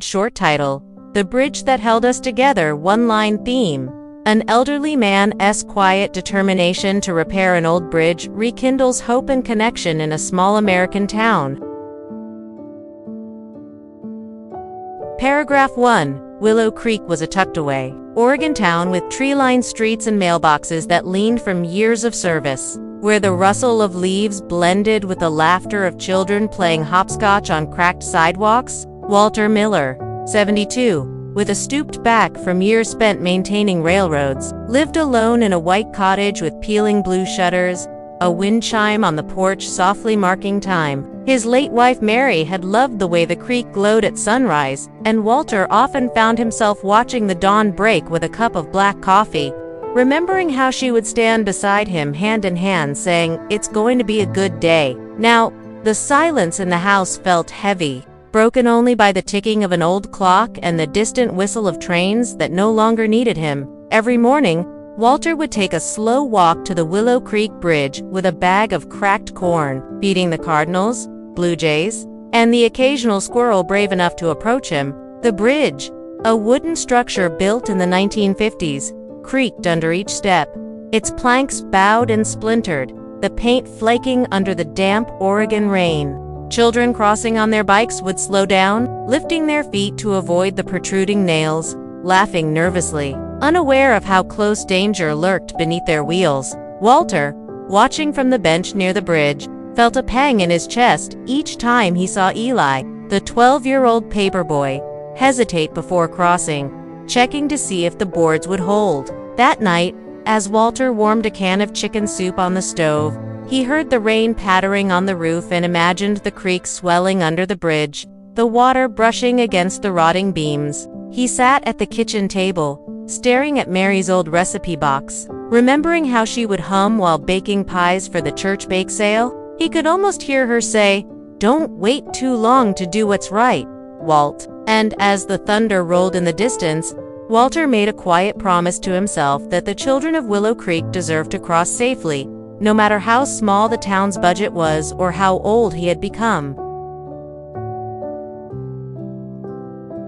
Short title: The Bridge That Held Us Together. One-line theme: an elderly man's quiet determination to repair an old bridge rekindles hope and connection in a small American town. Paragraph 1. Willow Creek was a tucked-away Oregon town with tree-lined streets and mailboxes that leaned from years of service, where the rustle of leaves blended with the laughter of children playing hopscotch on cracked sidewalks. Walter Miller, 72, with a stooped back from years spent maintaining railroads, lived alone in a white cottage with peeling blue shutters, a wind chime on the porch softly marking time. His late wife Mary had loved the way the creek glowed at sunrise, and Walter often found himself watching the dawn break with a cup of black coffee, remembering how she would stand beside him hand in hand saying, "It's going to be a good day." Now, the silence in the house felt heavy, broken only by the ticking of an old clock and the distant whistle of trains that no longer needed him. Every morning, Walter would take a slow walk to the Willow Creek Bridge with a bag of cracked corn, feeding the cardinals, blue jays, and the occasional squirrel brave enough to approach him. The bridge, a wooden structure built in the 1950s, creaked under each step, its planks bowed and splintered, the paint flaking under the damp Oregon rain. Children crossing on their bikes would slow down, lifting their feet to avoid the protruding nails, laughing nervously, unaware of how close danger lurked beneath their wheels. Walter, watching from the bench near the bridge, felt a pang in his chest each time he saw Eli, the 12-year-old paperboy, hesitate before crossing, checking to see if the boards would hold. That night, as Walter warmed a can of chicken soup on the stove, he heard the rain pattering on the roof and imagined the creek swelling under the bridge, the water brushing against the rotting beams. He sat at the kitchen table, staring at Mary's old recipe box, remembering how she would hum while baking pies for the church bake sale. He could almost hear her say, "Don't wait too long to do what's right, Walt." And as the thunder rolled in the distance, Walter made a quiet promise to himself that the children of Willow Creek deserved to cross safely, no matter how small the town's budget was or how old he had become.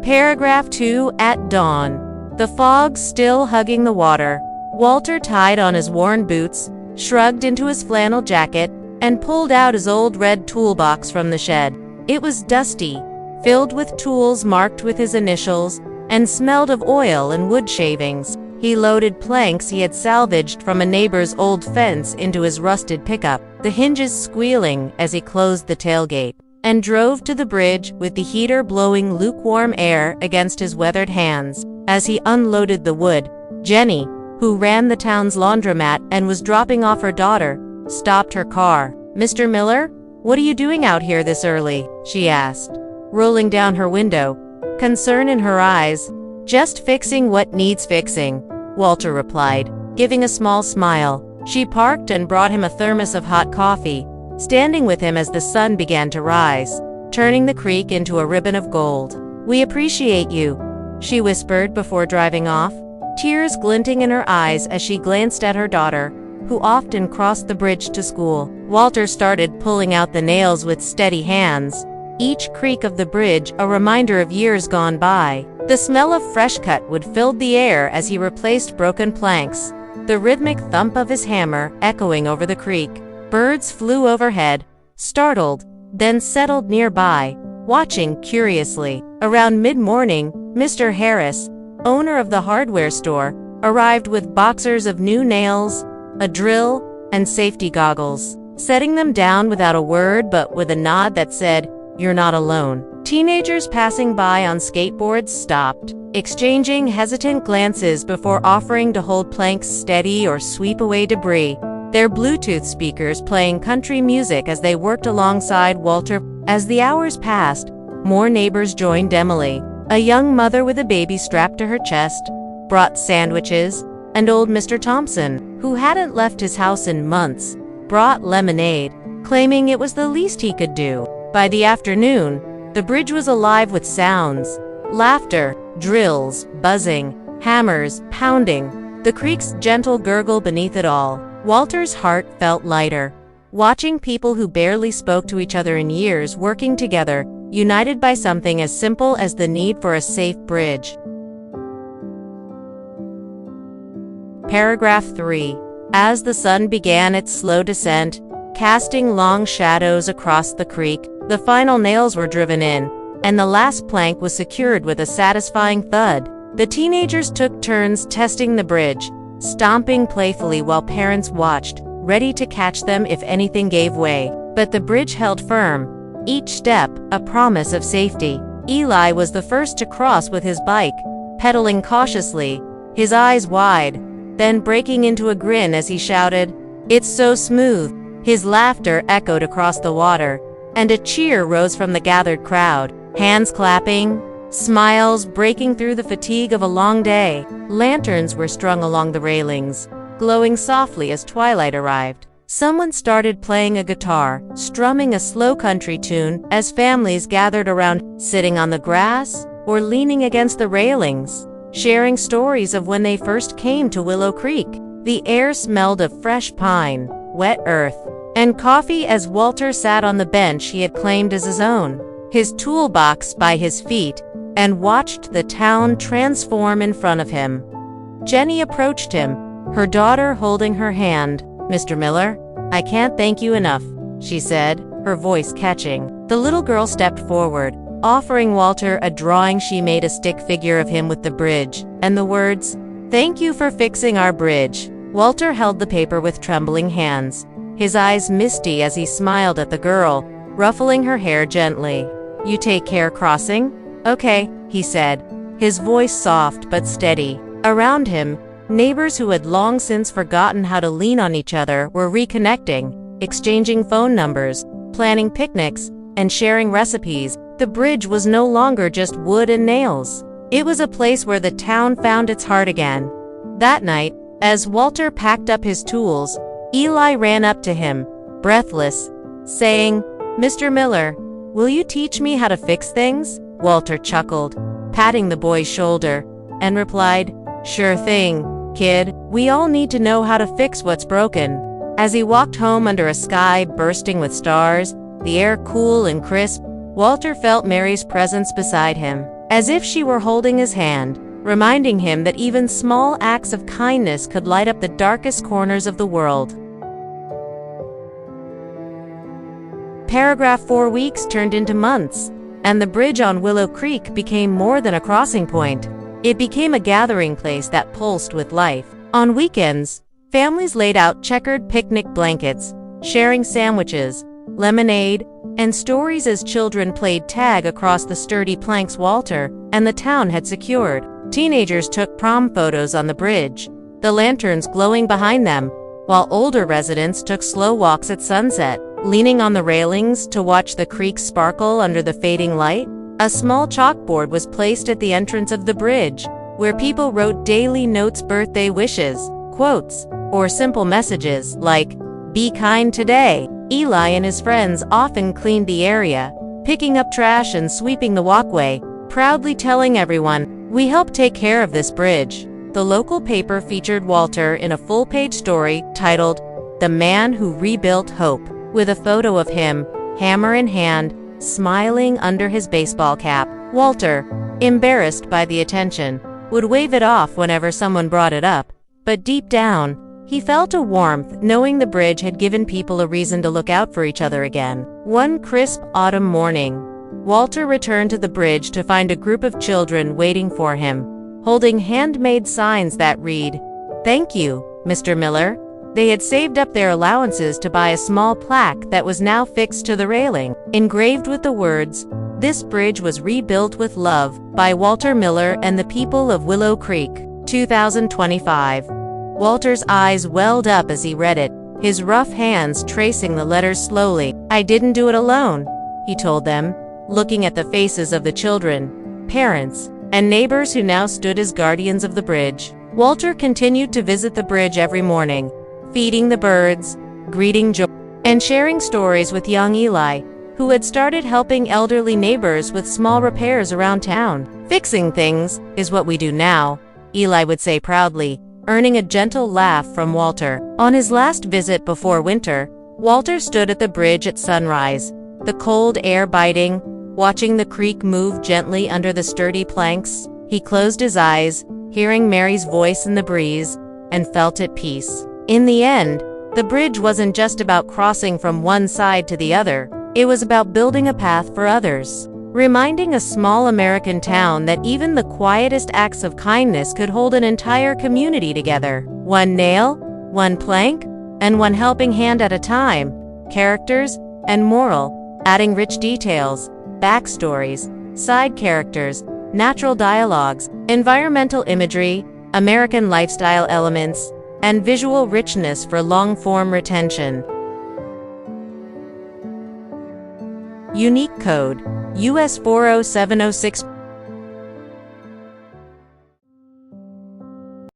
Paragraph 2. At dawn, the fog still hugging the water, Walter tied on his worn boots, shrugged into his flannel jacket, and pulled out his old red toolbox from the shed. It was dusty, filled with tools marked with his initials, and smelled of oil and wood shavings. He loaded planks he had salvaged from a neighbor's old fence into his rusted pickup, the hinges squealing as he closed the tailgate, and drove to the bridge with the heater blowing lukewarm air against his weathered hands. As he unloaded the wood, Jenny, who ran the town's laundromat and was dropping off her daughter, stopped her car. "Mr. Miller, what are you doing out here this early?" she asked, rolling down her window, concern in her eyes. "Just fixing what needs fixing," Walter replied, giving a small smile. She parked and brought him a thermos of hot coffee, standing with him as the sun began to rise, turning the creek into a ribbon of gold. "We appreciate you," she whispered before driving off, tears glinting in her eyes as she glanced at her daughter, who often crossed the bridge to school. Walter started pulling out the nails with steady hands, each creak of the bridge a reminder of years gone by. The smell of fresh cut wood filled the air as he replaced broken planks, the rhythmic thump of his hammer echoing over the creek. Birds flew overhead, startled, then settled nearby, watching curiously. Around mid-morning, Mr. Harris, owner of the hardware store, arrived with boxers of new nails, a drill, and safety goggles, setting them down without a word but with a nod that said, "You're not alone." Teenagers passing by on skateboards stopped, exchanging hesitant glances before offering to hold planks steady or sweep away debris, their Bluetooth speakers playing country music as they worked alongside Walter. As the hours passed, more neighbors joined Emily, a young mother with a baby strapped to her chest, brought sandwiches, and old Mr. Thompson, who hadn't left his house in months, brought lemonade, claiming it was the least he could do. By the afternoon, the bridge was alive with sounds, laughter, drills, buzzing, hammers, pounding, the creek's gentle gurgle beneath it all. Walter's heart felt lighter, watching people who barely spoke to each other in years working together, united by something as simple as the need for a safe bridge. Paragraph 3. As the sun began its slow descent, casting long shadows across the creek, the final nails were driven in, and the last plank was secured with a satisfying thud. The teenagers took turns testing the bridge, stomping playfully while parents watched, ready to catch them if anything gave way. But the bridge held firm, each step a promise of safety. Eli was the first to cross with his bike, pedaling cautiously, his eyes wide, then breaking into a grin as he shouted, "It's so smooth!" His laughter echoed across the water, and a cheer rose from the gathered crowd, hands clapping, smiles breaking through the fatigue of a long day. Lanterns were strung along the railings, glowing softly as twilight arrived. Someone started playing a guitar, strumming a slow country tune as families gathered around, sitting on the grass or leaning against the railings, sharing stories of when they first came to Willow Creek. The air smelled of fresh pine, wet earth, and coffee as Walter sat on the bench he had claimed as his own, his toolbox by his feet, and watched the town transform in front of him. Jenny approached him, her daughter holding her hand. "Mr. Miller, I can't thank you enough," she said, her voice catching. The little girl stepped forward, offering Walter a drawing she made, a stick figure of him with the bridge, and the words, "Thank you for fixing our bridge." Walter held the paper with trembling hands, his eyes misty as he smiled at the girl, ruffling her hair gently. "You take care crossing?" "Okay," he said, his voice soft but steady. Around him, neighbors who had long since forgotten how to lean on each other were reconnecting, exchanging phone numbers, planning picnics, and sharing recipes. The bridge was no longer just wood and nails. It was a place where the town found its heart again. That night, as Walter packed up his tools, Eli ran up to him, breathless, saying, "Mr. Miller, will you teach me how to fix things?" Walter chuckled, patting the boy's shoulder, and replied, "Sure thing, kid. We all need to know how to fix what's broken." As he walked home under a sky bursting with stars, the air cool and crisp, Walter felt Mary's presence beside him, as if she were holding his hand, reminding him that even small acts of kindness could light up the darkest corners of the world. Paragraph 4 weeks turned into months, and the bridge on Willow Creek became more than a crossing point. It became a gathering place that pulsed with life. On weekends, families laid out checkered picnic blankets, sharing sandwiches, lemonade, and stories as children played tag across the sturdy planks Walter and the town had secured. Teenagers took prom photos on the bridge, the lanterns glowing behind them, while older residents took slow walks at sunset, leaning on the railings to watch the creek sparkle under the fading light. A small chalkboard was placed at the entrance of the bridge, where people wrote daily notes, birthday wishes, quotes, or simple messages like, "Be kind today." Eli and his friends often cleaned the area, picking up trash and sweeping the walkway, proudly telling everyone, "We helped take care of this bridge." The local paper featured Walter in a full-page story titled, "The Man Who Rebuilt Hope," with a photo of him, hammer in hand, smiling under his baseball cap. Walter, embarrassed by the attention, would wave it off whenever someone brought it up, but deep down, he felt a warmth knowing the bridge had given people a reason to look out for each other again. One crisp autumn morning, Walter returned to the bridge to find a group of children waiting for him, holding handmade signs that read, "Thank you, Mr. Miller." They had saved up their allowances to buy a small plaque that was now fixed to the railing, engraved with the words, "This bridge was rebuilt with love by Walter Miller and the people of Willow Creek, 2025. Walter's eyes welled up as he read it, his rough hands tracing the letters slowly. "I didn't do it alone," he told them, looking at the faces of the children, parents, and neighbors who now stood as guardians of the bridge. Walter continued to visit the bridge every morning, feeding the birds, greeting joy, and sharing stories with young Eli, who had started helping elderly neighbors with small repairs around town. "Fixing things is what we do now," Eli would say proudly, earning a gentle laugh from Walter. On his last visit before winter, Walter stood at the bridge at sunrise, the cold air biting, watching the creek move gently under the sturdy planks. He closed his eyes, hearing Mary's voice in the breeze, and felt at peace. In the end, the bridge wasn't just about crossing from one side to the other, it was about building a path for others, reminding a small American town that even the quietest acts of kindness could hold an entire community together. One nail, one plank, and one helping hand at a time. Characters and moral, adding rich details, backstories, side characters, natural dialogues, environmental imagery, American lifestyle elements, and visual richness for long-form retention. Unique code, US 40706.